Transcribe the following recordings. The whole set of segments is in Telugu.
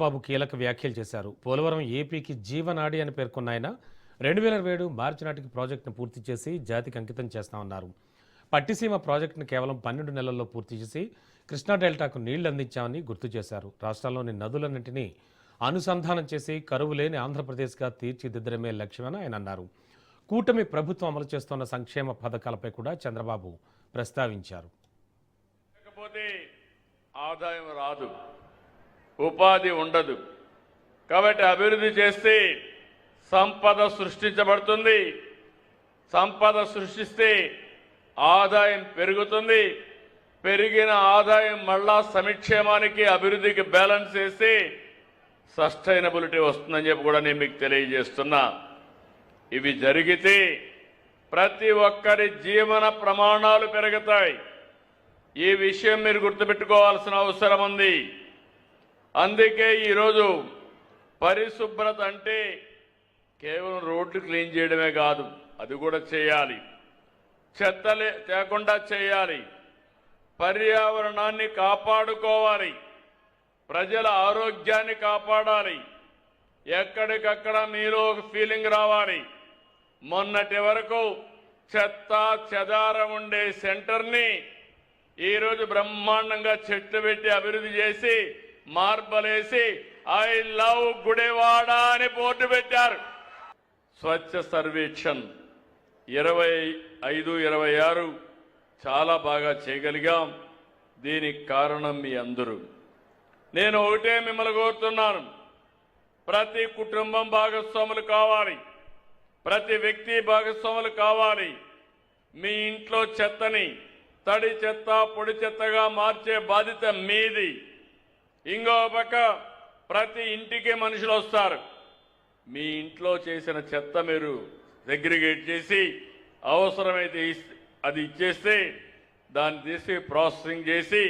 బాబు కీలక వ్యాఖ్యలు చేశారు. పోలవరం ఏపీకి జీవనాడి అని పేర్కొన్న ఆయన 2027 మార్చి నాటికి ప్రాజెక్టును పూర్తి చేసి జాతికి అంకితం చేస్తామన్నారు. పట్టిసీమ ప్రాజెక్టును కేవలం 12 నెలల్లో పూర్తి చేసి కృష్ణా డెల్టాకు నీళ్లు అందించామని గుర్తు చేశారు. రాష్ట్రంలోని నదులన్నింటినీ అనుసంధానం చేసి కరువు లేని ఆంధ్రప్రదేశ్గా తీర్చిదిద్దడమే లక్ష్యమని ఆయన అన్నారు. కూటమి ప్రభుత్వం అమలు చేస్తున్న సంక్షేమ పథకాలపై కూడా చంద్రబాబు ప్రస్తావించారు. ఆదాయం రాదు, ఉపాధి ఉండదు. కాబట్టి అభివృద్ధి చేస్తే సంపద సృష్టించబడుతుంది. సంపద సృష్టిస్తే ఆదాయం పెరుగుతుంది. పెరిగిన ఆదాయం మళ్ళా సంక్షేమానికి అభివృద్ధికి బ్యాలెన్స్ చేసి సస్టైనబిలిటీ వస్తుందని చెప్పి కూడా నేను మీకు తెలియజేస్తున్నా. ఇవి జరిగితే ప్రతి ఒక్కరి జీవన ప్రమాణాలు పెరుగుతాయి. ఈ విషయం మీరు గుర్తుపెట్టుకోవాల్సిన అవసరం ఉంది. అందుకే ఈరోజు పరిశుభ్రత అంటే కేవలం రోడ్లు క్లీన్ చేయడమే కాదు, అది కూడా చేయాలి. చెత్త లేకుండా చేయాలి. పర్యావరణాన్ని కాపాడుకోవాలి. ప్రజల ఆరోగ్యాన్ని కాపాడాలి. ఎక్కడికక్కడ మీలో ఒక ఫీలింగ్ రావాలి. మొన్నటి వరకు చెత్త చెదారం ఉండే సెంటర్ని ఈరోజు బ్రహ్మాండంగా చెట్లు పెట్టి అభివృద్ధి చేసి మార్బలేసి ఐ లవ్ గుడివాడ అని బోర్డు పెట్టారు. స్వచ్ఛ సర్వేక్షణ్ 25, 26 చాలా బాగా చేయగలిగాం. దీనికి కారణం మీ అందరూ. నేను ఒకటే మిమ్మల్ని కోరుతున్నాను, ప్రతి కుటుంబం భాగస్వాములు కావాలి, ప్రతి వ్యక్తి భాగస్వాములు కావాలి. మీ ఇంట్లో చెత్తని తడి చెత్త పొడి చెత్తగా మార్చే బాధ్యత మీది. ఇంకో పక్క ప్రతి ఇంటికి మనుషులు వస్తారు. మీ ఇంట్లో చేసిన చెత్త మీరు సెగ్రిగేట్ చేసి అవసరమైతే అది ఇచ్చేస్తే దాన్ని తీసి ప్రాసెసింగ్ చేసి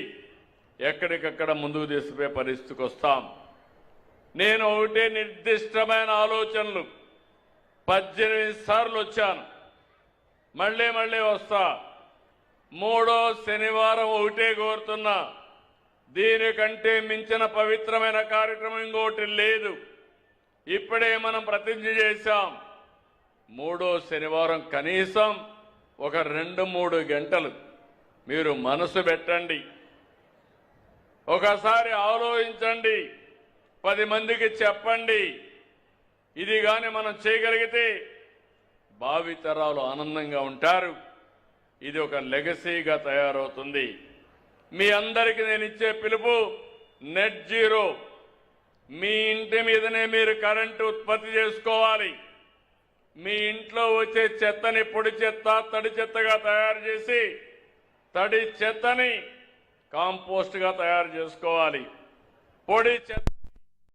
ఎక్కడికక్కడ ముందుకు తీసుకుపోయే పరిస్థితికి వస్తాం. నేను ఒకటే నిర్దిష్టమైన ఆలోచనలు 18 సార్లు వచ్చాను, మళ్ళీ వస్తా. 3వ శనివారం ఒకటే కోరుతున్నా, దీనికంటే మించిన పవిత్రమైన కార్యక్రమం ఇంకోటి లేదు. ఇప్పుడే మనం ప్రతిజ్ఞ చేశాం. 3వ శనివారం కనీసం ఒక 2-3 గంటలు మీరు మనసు పెట్టండి, ఒకసారి ఆలోచించండి, 10 మందికి చెప్పండి. ఇది కానీ మనం చేయగలిగితే భావితరాలు ఆనందంగా ఉంటారు. ఇది ఒక లెగసీగా తయారవుతుంది. మీ అందరికీ నేను ఇచ్చే పిలుపు నెట్ జీరో. మీ ఇంటి మీదనే మీరు కరెంటు ఉత్పత్తి చేసుకోవాలి. మీ ఇంట్లో వచ్చే చెత్తని పొడి చెత్త తడి చెత్తగా తయారు చేసి తడి చెత్తని కాంపోస్ట్గా తయారు చేసుకోవాలి. పొడి చెత్త